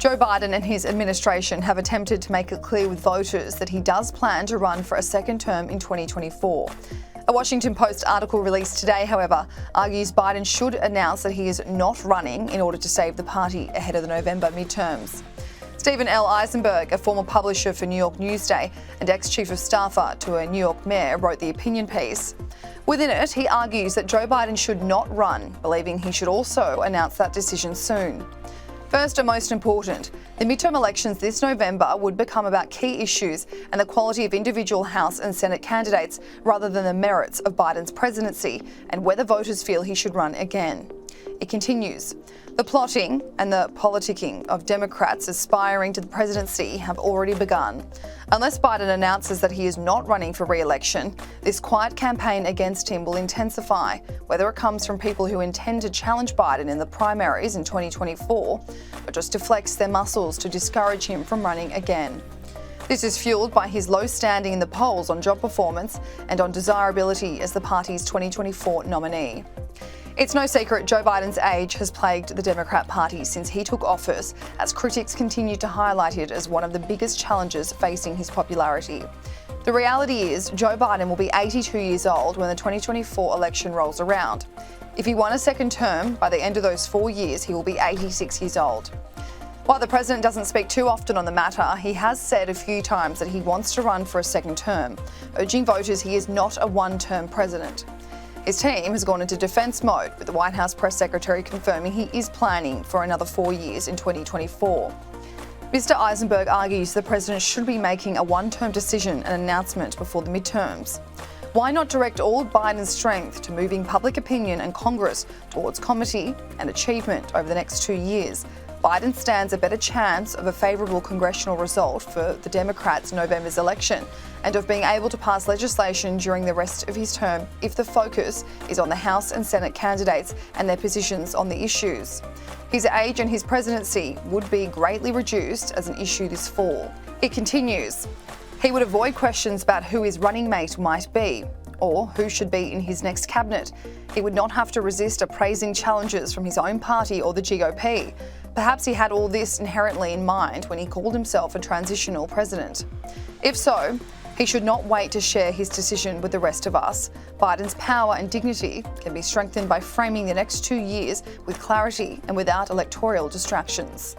Joe Biden and his administration have attempted to make it clear with voters that he does plan to run for a second term in 2024. A Washington Post article released today, however, argues Biden should announce that he is not running in order to save the party ahead of the November midterms. Stephen L. Eisenberg, a former publisher for New York Newsday and ex-chief of staffer to a New York mayor, wrote the opinion piece. Within it, he argues that Joe Biden should not run, believing he should also announce that decision soon. First and most important, the midterm elections this November would become about key issues and the quality of individual House and Senate candidates rather than the merits of Biden's presidency and whether voters feel he should run again. It continues. The plotting and the politicking of Democrats aspiring to the presidency have already begun. Unless Biden announces that he is not running for re-election, this quiet campaign against him will intensify, whether it comes from people who intend to challenge Biden in the primaries in 2024 or just to flex their muscles to discourage him from running again. This is fueled by his low standing in the polls on job performance and on desirability as the party's 2024 nominee. It's no secret Joe Biden's age has plagued the Democrat Party since he took office, as critics continue to highlight it as one of the biggest challenges facing his popularity. The reality is Joe Biden will be 82 years old when the 2024 election rolls around. If he won a second term, by the end of those 4 years, he will be 86 years old. While the president doesn't speak too often on the matter, he has said a few times that he wants to run for a second term, urging voters he is not a one-term president. His team has gone into defence mode, with the White House press secretary confirming he is planning for another 4 years in 2024. Mr. Eisenberg argues the president should be making a one-term decision and announcement before the midterms. Why not direct all Biden's strength to moving public opinion and Congress towards comity and achievement over the next 2 years? Biden stands a better chance of a favourable congressional result for the Democrats' November's election and of being able to pass legislation during the rest of his term if the focus is on the House and Senate candidates and their positions on the issues. His age and his presidency would be greatly reduced as an issue this fall. It continues. He would avoid questions about who his running mate might be or who should be in his next cabinet. He would not have to resist appraising challenges from his own party or the GOP. Perhaps he had all this inherently in mind when he called himself a transitional president. If so, he should not wait to share his decision with the rest of us. Biden's power and dignity can be strengthened by framing the next 2 years with clarity and without electoral distractions.